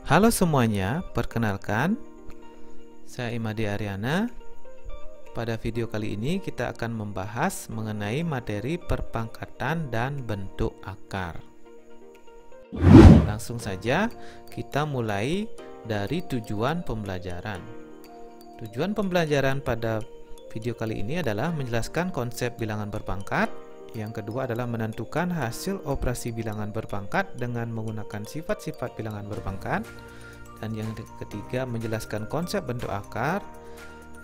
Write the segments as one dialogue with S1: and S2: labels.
S1: Halo semuanya, perkenalkan, saya Imadi Aryana. Pada video kali ini kita akan membahas mengenai materi perpangkatan dan bentuk akar. Langsung saja kita mulai dari tujuan pembelajaran. Tujuan pembelajaran pada video kali ini adalah menjelaskan konsep bilangan berpangkat. Yang kedua adalah menentukan hasil operasi bilangan berpangkat dengan menggunakan sifat-sifat bilangan berpangkat. Dan yang ketiga menjelaskan konsep bentuk akar.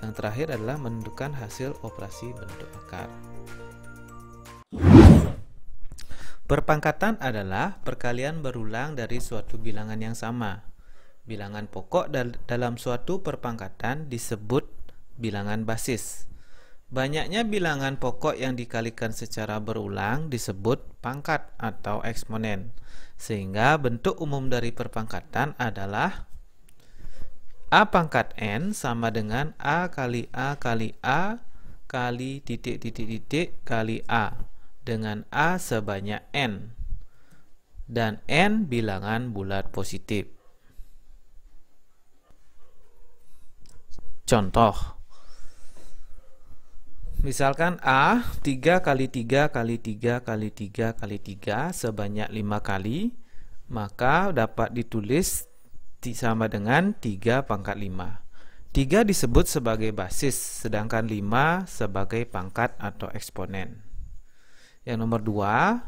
S1: Yang terakhir adalah menentukan hasil operasi bentuk akar. Perpangkatan adalah perkalian berulang dari suatu bilangan yang sama. Bilangan pokok dalam suatu perpangkatan disebut bilangan basis. Banyaknya bilangan pokok yang dikalikan secara berulang disebut pangkat atau eksponen. Sehingga bentuk umum dari perpangkatan adalah A pangkat N sama dengan A kali A kali A kali titik titik titik kali A dengan A sebanyak N. Dan N bilangan bulat positif. Contoh. Misalkan A 3 kali 3 kali 3 kali 3 kali 3 sebanyak 5 kali, maka dapat ditulis sama dengan 3 pangkat 5. 3 disebut sebagai basis, sedangkan 5 sebagai pangkat atau eksponen. Yang nomor 2,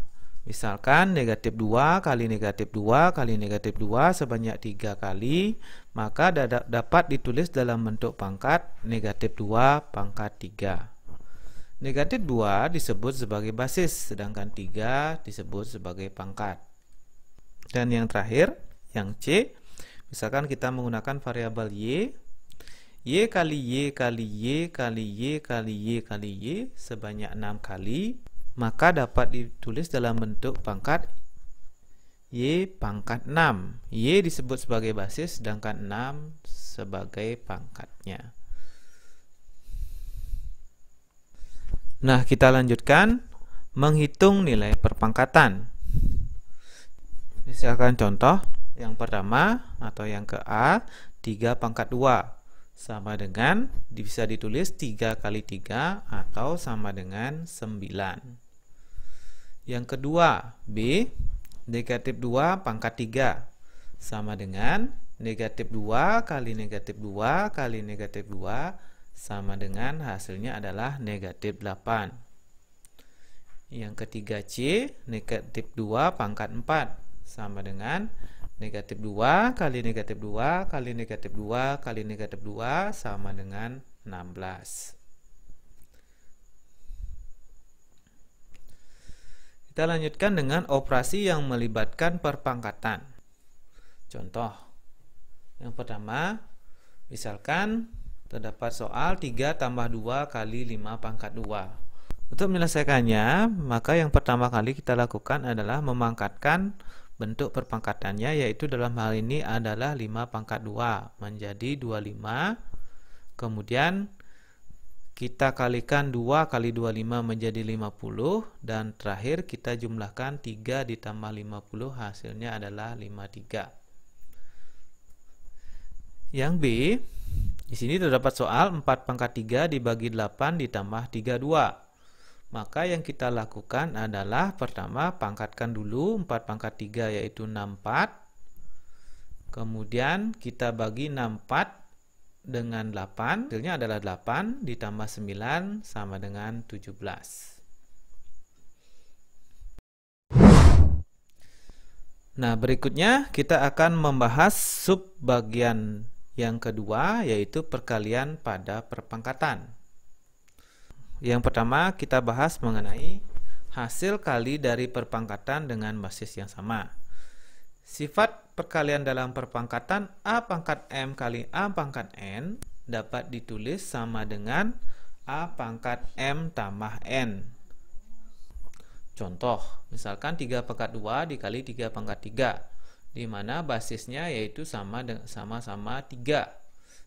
S1: misalkan negatif 2 kali negatif 2 kali negatif 2 sebanyak 3 kali, maka dapat ditulis dalam bentuk pangkat negatif 2 pangkat 3. Negatif 2 disebut sebagai basis, sedangkan 3 disebut sebagai pangkat. Dan yang terakhir, yang C, misalkan kita menggunakan variabel Y kali Y kali Y kali Y kali Y kali Y sebanyak 6 kali, maka dapat ditulis dalam bentuk pangkat Y pangkat 6. Y disebut sebagai basis, sedangkan 6 sebagai pangkatnya. Nah, kita lanjutkan menghitung nilai perpangkatan. Misalkan contoh yang pertama atau yang ke A, 3 pangkat 2 sama dengan, bisa ditulis 3 kali 3 atau sama dengan 9. Yang kedua, B, negatif 2 pangkat 3 sama dengan negatif 2 kali negatif 2 kali negatif 2 sama dengan hasilnya adalah negatif 8. Yang ketiga C, negatif 2 pangkat 4 sama dengan negatif 2 kali negatif 2 kali negatif 2 kali negatif 2 sama dengan 16. Kita lanjutkan dengan operasi yang melibatkan perpangkatan. Contoh yang pertama, misalkan terdapat soal 3 tambah 2 kali 5 pangkat 2. Untuk menyelesaikannya, maka yang pertama kali kita lakukan adalah memangkatkan bentuk perpangkatannya, yaitu dalam hal ini adalah 5 pangkat 2 menjadi 25. Kemudian kita kalikan 2 kali 25 menjadi 50. Dan terakhir kita jumlahkan 3 ditambah 50, hasilnya adalah 53. Yang B, di sini terdapat soal 4 pangkat 3 dibagi 8 ditambah 32. Maka yang kita lakukan adalah pertama pangkatkan dulu 4 pangkat 3 yaitu 64. Kemudian kita bagi 64 dengan 8, hasilnya adalah 8 ditambah 9 sama dengan 17. Nah, berikutnya kita akan membahas subbagian yang kedua, yaitu perkalian pada perpangkatan. Yang pertama kita bahas mengenai hasil kali dari perpangkatan dengan basis yang sama. Sifat perkalian dalam perpangkatan A pangkat M kali A pangkat N dapat ditulis sama dengan A pangkat M tambah N. Contoh, misalkan 3 pangkat 2 dikali 3 pangkat 3. Di mana basisnya yaitu sama-sama 3,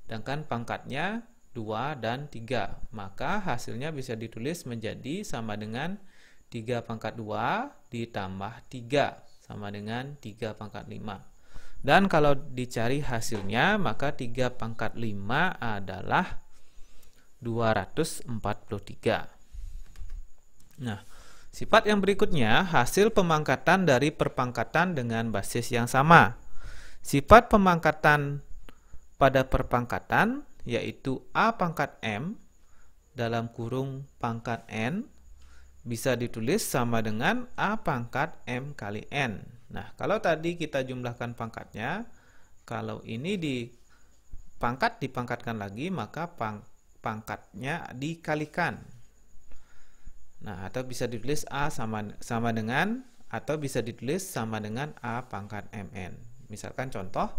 S1: sedangkan pangkatnya 2 dan 3, maka hasilnya bisa ditulis menjadi sama dengan 3 pangkat 2 ditambah 3 sama dengan 3 pangkat 5. Dan kalau dicari hasilnya, maka 3 pangkat 5 adalah 243. Nah, sifat yang berikutnya, hasil pemangkatan dari perpangkatan dengan basis yang sama. Sifat pemangkatan pada perpangkatan, yaitu A pangkat M dalam kurung pangkat N, bisa ditulis sama dengan A pangkat M kali N. Nah, kalau tadi kita jumlahkan pangkatnya, kalau ini dipangkatkan lagi, maka pangkatnya dikalikan. Nah, atau bisa ditulis A sama dengan, atau bisa ditulis sama dengan A pangkat MN. Misalkan contoh,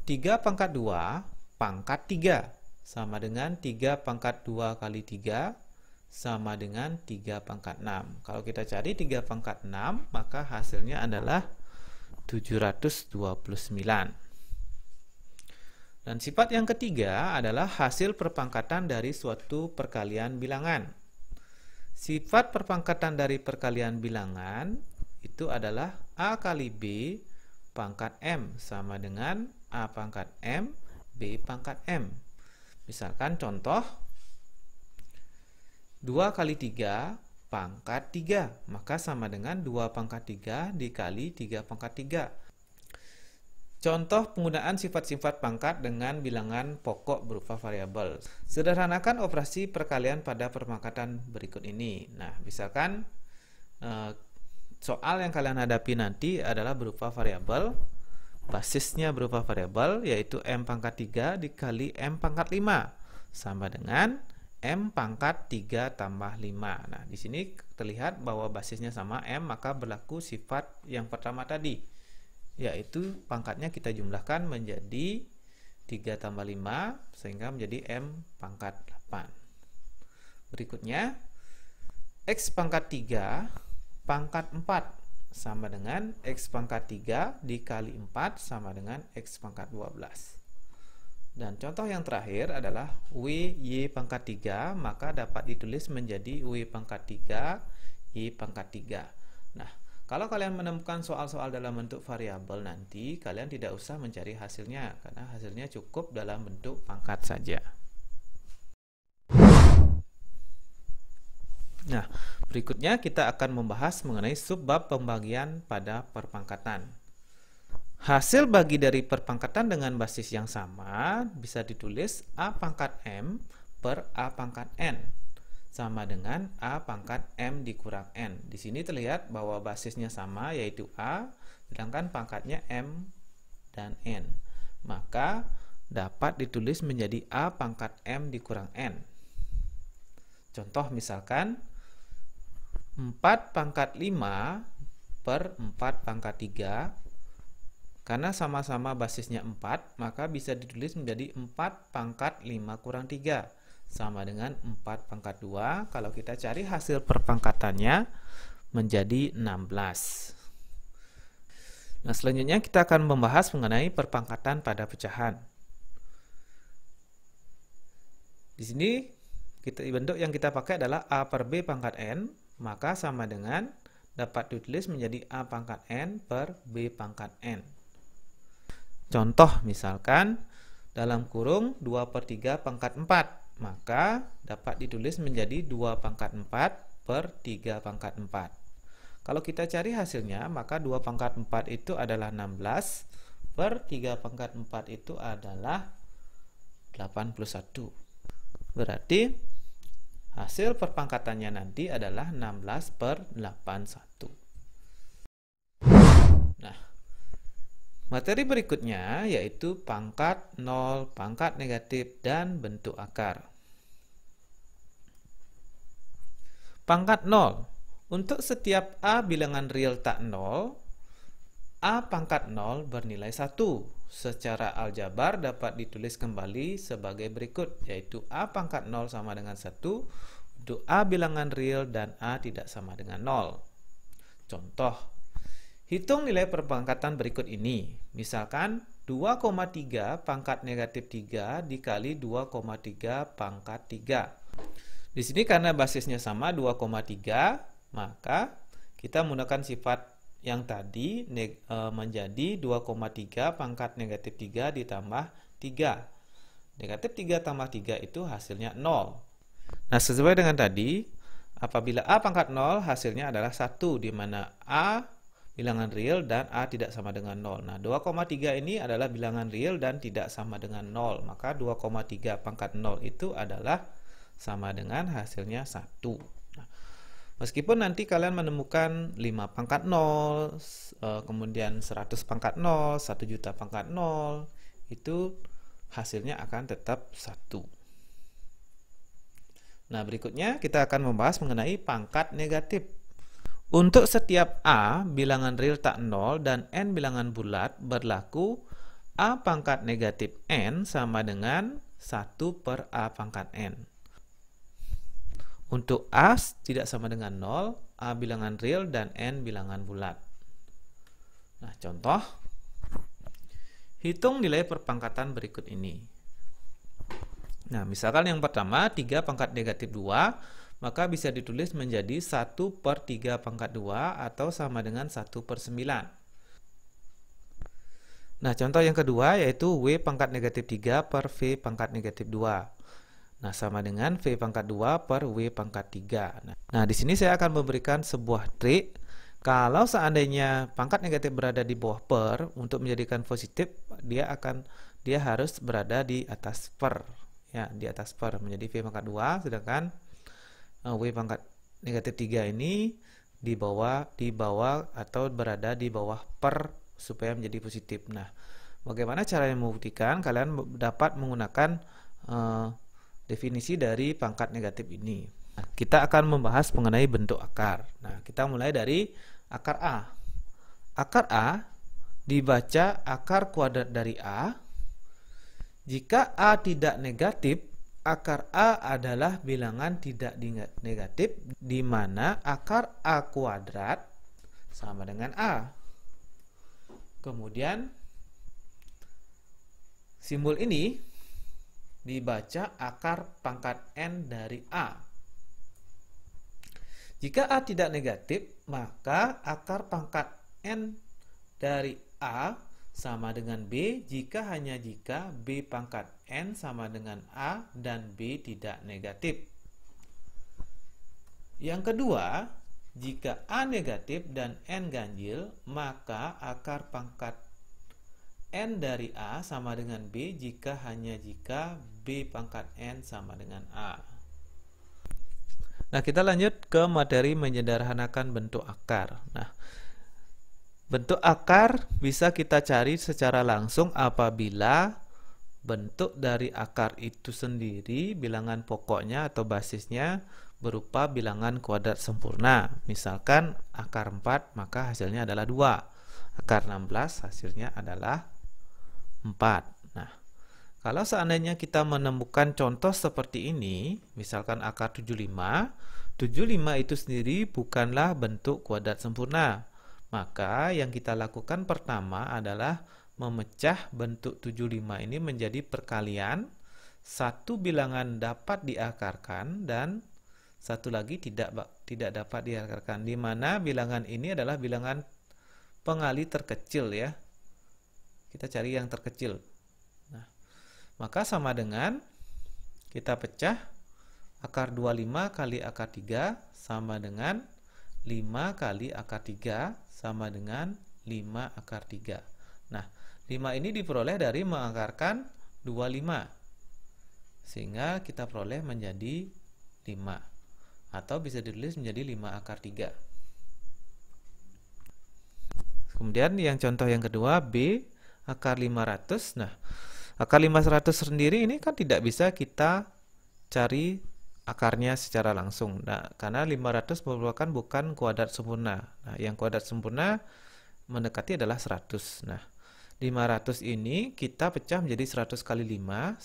S1: 3 pangkat 2 pangkat 3 sama dengan 3 pangkat 2 kali 3 sama dengan 3 pangkat 6. Kalau kita cari 3 pangkat 6, maka hasilnya adalah 729. Dan sifat yang ketiga adalah hasil perpangkatan dari suatu perkalian bilangan. Sifat perpangkatan dari perkalian bilangan itu adalah A kali B pangkat M sama dengan A pangkat M, B pangkat M. Misalkan contoh, 2 kali 3 pangkat 3, maka sama dengan 2 pangkat 3 dikali 3 pangkat 3. Contoh penggunaan sifat-sifat pangkat dengan bilangan pokok berupa variabel. Sederhanakan operasi perkalian pada perpangkatan berikut ini. Nah, misalkan soal yang kalian hadapi nanti adalah berupa variabel. Basisnya berupa variabel, yaitu M pangkat 3 dikali M pangkat 5 sama dengan M pangkat 3 tambah 5. Nah, di sini terlihat bahwa basisnya sama M, maka berlaku sifat yang pertama tadi, yaitu pangkatnya kita jumlahkan menjadi 3 tambah 5 sehingga menjadi M pangkat 8. Berikutnya, X pangkat 3 pangkat 4 sama dengan X pangkat 3 dikali 4 sama dengan X pangkat 12. Dan contoh yang terakhir adalah WY pangkat 3, maka dapat ditulis menjadi W pangkat 3 Y pangkat 3. Nah, kalau kalian menemukan soal-soal dalam bentuk variabel nanti, kalian tidak usah mencari hasilnya, karena hasilnya cukup dalam bentuk pangkat saja. Nah, berikutnya kita akan membahas mengenai subbab pembagian pada perpangkatan. Hasil bagi dari perpangkatan dengan basis yang sama bisa ditulis A pangkat M per A pangkat N sama dengan A pangkat M dikurang N. Di sini terlihat bahwa basisnya sama, yaitu A, sedangkan pangkatnya M dan N. Maka dapat ditulis menjadi A pangkat M dikurang N. Contoh misalkan 4 pangkat 5 per 4 pangkat 3, karena sama-sama basisnya 4, maka bisa ditulis menjadi 4 pangkat 5 kurang 3 sama dengan 4 pangkat 2. Kalau kita cari hasil perpangkatannya menjadi 16. Nah, selanjutnya kita akan membahas mengenai perpangkatan pada pecahan. Di sini bentuk yang kita pakai adalah A per B pangkat N, maka sama dengan dapat ditulis menjadi A pangkat N per B pangkat N. Contoh misalkan dalam kurung 2 per 3 pangkat 4, maka dapat ditulis menjadi 2 pangkat 4 per 3 pangkat 4. Kalau kita cari hasilnya, maka 2 pangkat 4 itu adalah 16 per 3 pangkat 4 itu adalah 81. Berarti hasil perpangkatannya nanti adalah 16 per 81. Nah, materi berikutnya yaitu pangkat, nol, pangkat negatif, dan bentuk akar. Pangkat nol. Untuk setiap A bilangan real tak nol, A pangkat nol bernilai 1. Secara aljabar dapat ditulis kembali sebagai berikut, yaitu A pangkat 0 sama dengan 1 untuk A bilangan real dan A tidak sama dengan 0. Contoh, hitung nilai perpangkatan berikut ini. Misalkan 2,3 pangkat negatif 3 dikali 2,3 pangkat 3. Di sini karena basisnya sama 2,3, maka kita menggunakan sifat yang tadi menjadi 2,3 pangkat negatif 3 ditambah 3. Negatif 3 tambah 3 itu hasilnya 0. Nah, sesuai dengan tadi, apabila A pangkat 0 hasilnya adalah 1, di mana A bilangan real dan A tidak sama dengan 0. Nah, 2,3 ini adalah bilangan real dan tidak sama dengan 0. Maka 2,3 pangkat 0 itu adalah sama dengan hasilnya 1. Meskipun nanti kalian menemukan 5 pangkat 0, kemudian 100 pangkat 0, 1 juta pangkat 0, itu hasilnya akan tetap 1. Nah, berikutnya kita akan membahas mengenai pangkat negatif. Untuk setiap A bilangan real tak 0 dan N bilangan bulat, berlaku A pangkat negatif N sama dengan 1 per A pangkat N. Untuk A tidak sama dengan 0, A bilangan real dan N bilangan bulat. Nah, contoh. Hitung nilai perpangkatan berikut ini. Nah, misalkan yang pertama, 3 pangkat negatif 2, maka bisa ditulis menjadi 1 per 3 pangkat 2 atau sama dengan 1 per 9. Nah, contoh yang kedua yaitu W pangkat negatif 3 per V pangkat negatif 2. Nah, sama dengan V pangkat 2 per W pangkat 3. Nah, di sini saya akan memberikan sebuah trik. Kalau seandainya pangkat negatif berada di bawah per, untuk menjadikan positif, dia harus berada di atas per. Ya, di atas per menjadi V pangkat 2, sedangkan W pangkat negatif 3 ini di bawah atau berada di bawah per supaya menjadi positif. Nah, bagaimana cara membuktikan? Kalian dapat menggunakan definisi dari pangkat negatif ini. Nah, kita akan membahas mengenai bentuk akar. Nah, kita mulai dari akar A. Akar A dibaca akar kuadrat dari A. Jika A tidak negatif, akar A adalah bilangan tidak negatif, di mana akar A kuadrat sama dengan A. Kemudian, simbol ini dibaca akar pangkat N dari A. Jika A tidak negatif, maka akar pangkat N dari A sama dengan B jika B pangkat N sama dengan A dan B tidak negatif. Yang kedua, jika A negatif dan N ganjil, maka akar pangkat N dari A sama dengan B jika B pangkat N sama dengan A. Nah, kita lanjut ke materi menyederhanakan bentuk akar. Nah, bentuk akar bisa kita cari secara langsung apabila bentuk dari akar itu sendiri, bilangan pokoknya atau basisnya berupa bilangan kuadrat sempurna. Misalkan akar 4, maka hasilnya adalah 2. Akar 16 hasilnya adalah 4. Nah, kalau seandainya kita menemukan contoh seperti ini, misalkan akar 75, 75 itu sendiri bukanlah bentuk kuadrat sempurna. Maka yang kita lakukan pertama adalah memecah bentuk 75 ini menjadi perkalian. Satu bilangan dapat diakarkan dan satu lagi tidak dapat diakarkan, di mana bilangan ini adalah bilangan pengali terkecil ya. Kita cari yang terkecil. Nah, maka sama dengan kita pecah akar 25 kali akar 3 sama dengan 5 kali akar 3 sama dengan 5 akar 3. Nah, 5 ini diperoleh dari mengakarkan 25. Sehingga kita peroleh menjadi 5. Atau bisa ditulis menjadi 5 akar 3. Kemudian yang contoh yang kedua, B akar 500. Nah, akar 500 sendiri ini kan tidak bisa kita cari akarnya secara langsung. Nah, karena 500 merupakan bukan kuadrat sempurna. Nah, yang kuadrat sempurna mendekati adalah 100. Nah, 500 ini kita pecah menjadi 100 kali 5.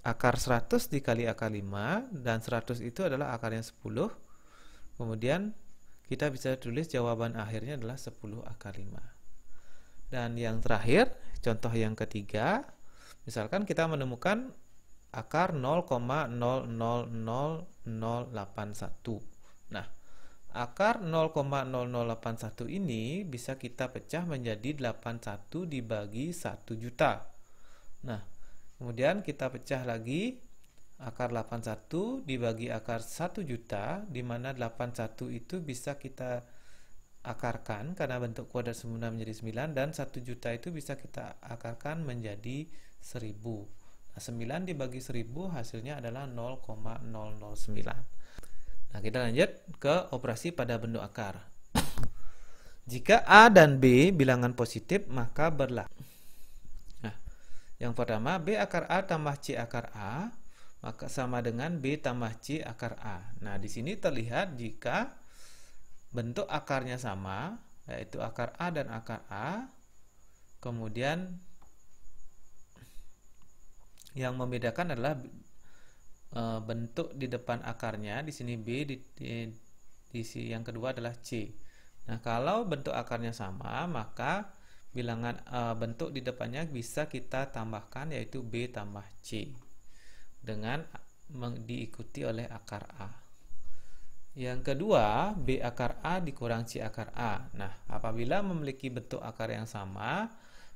S1: Akar 100 dikali akar 5, dan 100 itu adalah akarnya 10. Kemudian kita bisa tulis jawaban akhirnya adalah 10 akar 5. Dan yang terakhir, contoh yang ketiga, misalkan kita menemukan akar 0,000081. Nah, akar 0,0081 ini bisa kita pecah menjadi 81 dibagi 1 juta. Nah, kemudian kita pecah lagi akar 81 dibagi akar 1 juta, di mana 81 itu bisa kita akarkan karena bentuk kuadrat sempurna menjadi 9, dan 1 juta itu bisa kita akarkan menjadi 1000. Nah, 9 dibagi 1000 hasilnya adalah 0,009. Nah, kita lanjut ke operasi pada bentuk akar. Jika A dan B bilangan positif, maka berlaku. Nah, yang pertama, B akar A tambah C akar A, maka sama dengan B tambah C akar A. Nah, di sini terlihat jika bentuk akarnya sama, yaitu akar A dan akar A, kemudian yang membedakan adalah bentuk di depan akarnya. Di sini B, di yang kedua adalah C. Nah, kalau bentuk akarnya sama, maka bilangan bentuk di depannya bisa kita tambahkan, yaitu B tambah C, dengan diikuti oleh akar A. Yang kedua, B akar A dikurang C akar A. Nah, apabila memiliki bentuk akar yang sama,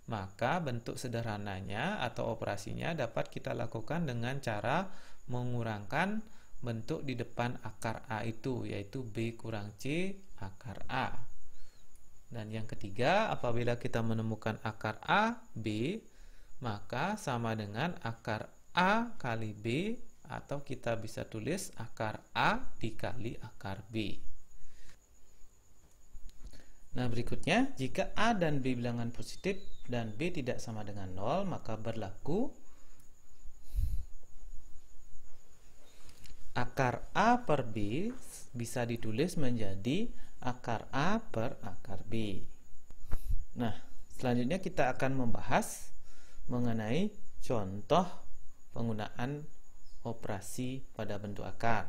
S1: maka bentuk sederhananya atau operasinya dapat kita lakukan dengan cara mengurangkan bentuk di depan akar A itu, yaitu B kurang C akar A. Dan yang ketiga, apabila kita menemukan akar A, B, maka sama dengan akar A kali B, atau kita bisa tulis akar A dikali akar B. Nah, berikutnya, jika A dan B bilangan positif dan B tidak sama dengan 0, maka berlaku akar A per B bisa ditulis menjadi akar A per akar B. Nah, selanjutnya kita akan membahas mengenai contoh penggunaan operasi pada bentuk akar.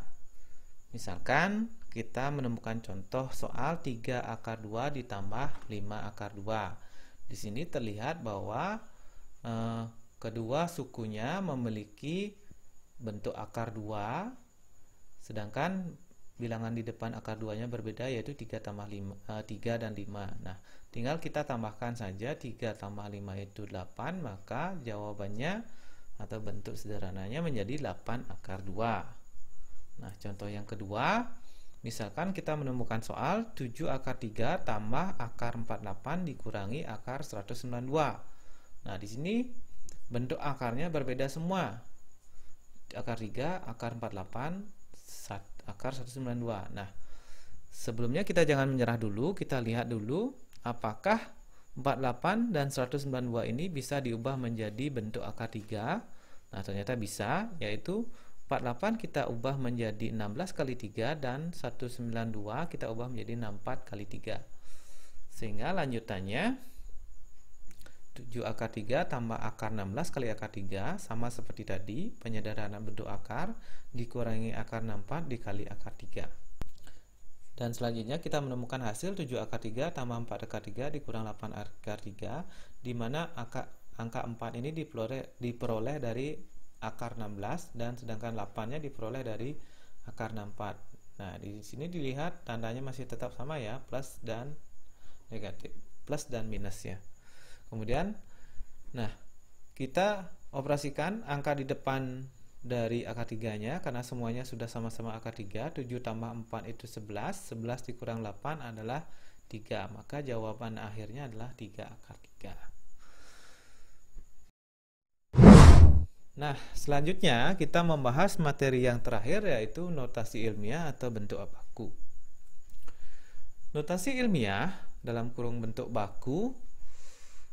S1: Misalkan kita menemukan contoh soal 3 akar 2 ditambah 5 akar 2. Di sini terlihat bahwa kedua sukunya memiliki bentuk akar 2, sedangkan bilangan di depan akar 2-nya berbeda, yaitu 3 dan 5. Nah, tinggal kita tambahkan saja 3 tambah 5 itu 8, maka jawabannya atau bentuk sederhananya menjadi 8 akar 2. Nah, contoh yang kedua, misalkan kita menemukan soal 7 akar 3 tambah akar 48 dikurangi akar 192. Nah, di sini bentuk akarnya berbeda semua. Akar 3, akar 48, akar 192. Nah, sebelumnya kita jangan menyerah dulu, kita lihat dulu apakah 48 dan 192 ini bisa diubah menjadi bentuk akar 3. Nah, ternyata bisa, yaitu 48 kita ubah menjadi 16 kali 3 dan 192 kita ubah menjadi 64 kali 3. Sehingga lanjutannya 7 akar 3 tambah akar 16 kali akar 3 sama seperti tadi, penyederhanaan bentuk akar dikurangi akar 64 dikali akar 3. Dan selanjutnya kita menemukan hasil 7 akar 3 tambah 4 akar 3 dikurang 8 akar 3, di mana angka 4 ini diperoleh dari akar 16 dan sedangkan 8-nya diperoleh dari akar 64. Nah, di sini dilihat tandanya masih tetap sama ya, plus dan negatif, plus dan minus ya. Kemudian, nah, kita operasikan angka di depan dari akar 3-nya karena semuanya sudah sama-sama akar 3. 7 tambah 4 itu 11, 11 dikurang 8 adalah 3, maka jawaban akhirnya adalah 3 akar 3. Nah, selanjutnya kita membahas materi yang terakhir, yaitu notasi ilmiah atau bentuk baku. Notasi ilmiah dalam kurung bentuk baku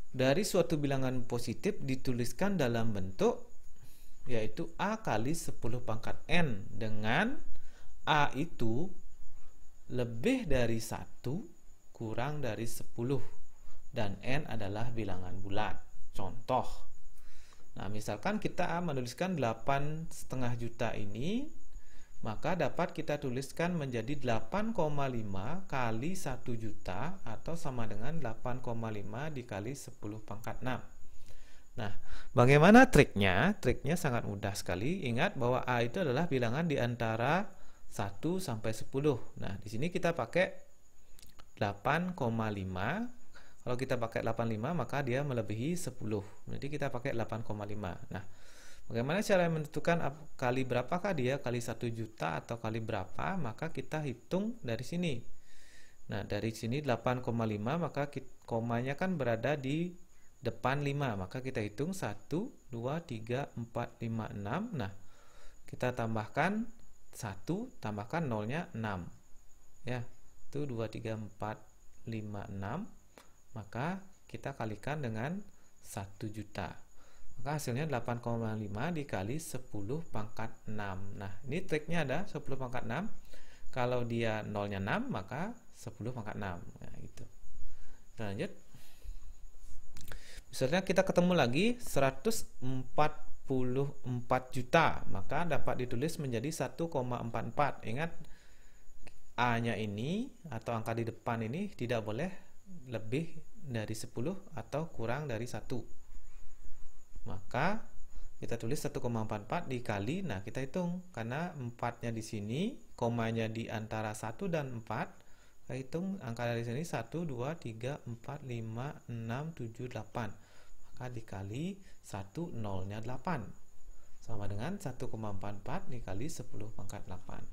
S1: dari suatu bilangan positif dituliskan dalam bentuk yaitu A kali 10 pangkat N, dengan A itu lebih dari 1 kurang dari 10 dan N adalah bilangan bulat. Contoh, nah, misalkan kita menuliskan 8,5 juta ini, maka dapat kita tuliskan menjadi 8,5 kali 1 juta atau sama dengan 8,5 dikali 10 pangkat 6. Nah, bagaimana triknya? Triknya sangat mudah sekali. Ingat bahwa A itu adalah bilangan di antara 1 sampai 10. Nah, di sini kita pakai 8,5. Kalau kita pakai 85 maka dia melebihi 10. Jadi kita pakai 8,5. Nah, bagaimana cara menentukan kali berapakah dia, kali 1 juta atau kali berapa? Maka kita hitung dari sini. Nah, dari sini 8,5 maka komanya kan berada di depan 5. Maka kita hitung 1, 2, 3, 4, 5, 6. Nah, kita tambahkan 1, tambahkan nolnya 6. Ya, itu 2, 3, 4, 5, 6. Maka kita kalikan dengan 1 juta. Maka hasilnya 8,5 dikali 10 pangkat 6. Nah, ini triknya ada 10 pangkat 6. Kalau dia nolnya 6, maka 10 pangkat 6. Nah, gitu. Nah, lanjut. Misalnya kita ketemu lagi 144 juta, maka dapat ditulis menjadi 1,44. Ingat, A-nya ini atau angka di depan ini tidak boleh lebih dari 10 atau kurang dari 1. Maka kita tulis 1,44 dikali, nah kita hitung karena 4-nya di sini, komanya di antara 1 dan 4. Kita hitung angka dari sini 1, 2, 3, 4, 5, 6, 7, 8. Maka dikali 1, nolnya 8. Sama dengan 1,44 dikali 10 pangkat 8.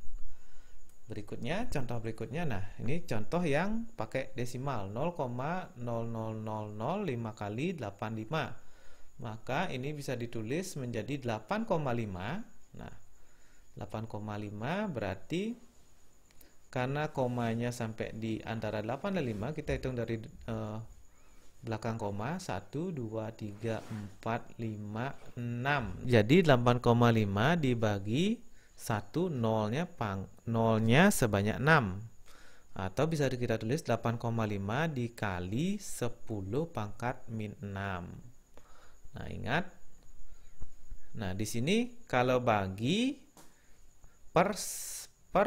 S1: Berikutnya, contoh berikutnya, nah ini contoh yang pakai desimal 0,00005 kali 85. Maka ini bisa ditulis menjadi 8,5. Nah, 8,5 berarti karena komanya sampai di antara 8 dan 5, kita hitung dari belakang koma 1, 2, 3, 4, 5, 6. Jadi 8,5 dibagi 1, nolnya sebanyak 6. Atau bisa kita tulis 8,5 dikali 10 pangkat min 6. Nah, ingat. Nah, di sini kalau bagi per 1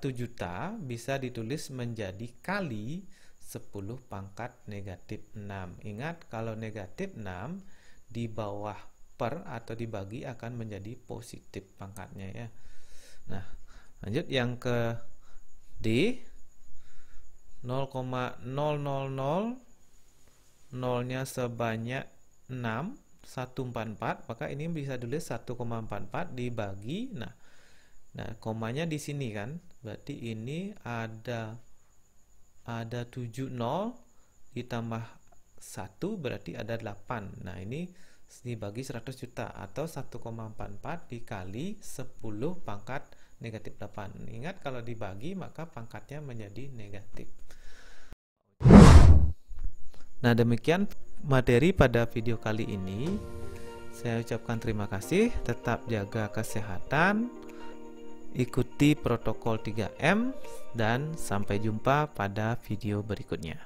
S1: juta bisa ditulis menjadi kali 10 pangkat negatif 6. Ingat, kalau negatif 6 di bawah per atau dibagi akan menjadi positif pangkatnya ya. Nah, lanjut yang ke D. 0,000 nolnya sebanyak 6, 144, maka ini bisa tulis 1,44 dibagi, nah komanya di sini kan, berarti ini ada 7 nol ditambah 1 berarti ada 8. Nah, ini dibagi 100 juta atau 1,44 dikali 10 pangkat negatif 8. Ingat, kalau dibagi maka pangkatnya menjadi negatif. Nah, demikian materi pada video kali ini. Saya ucapkan terima kasih, tetap jaga kesehatan, ikuti protokol 3M, dan sampai jumpa pada video berikutnya.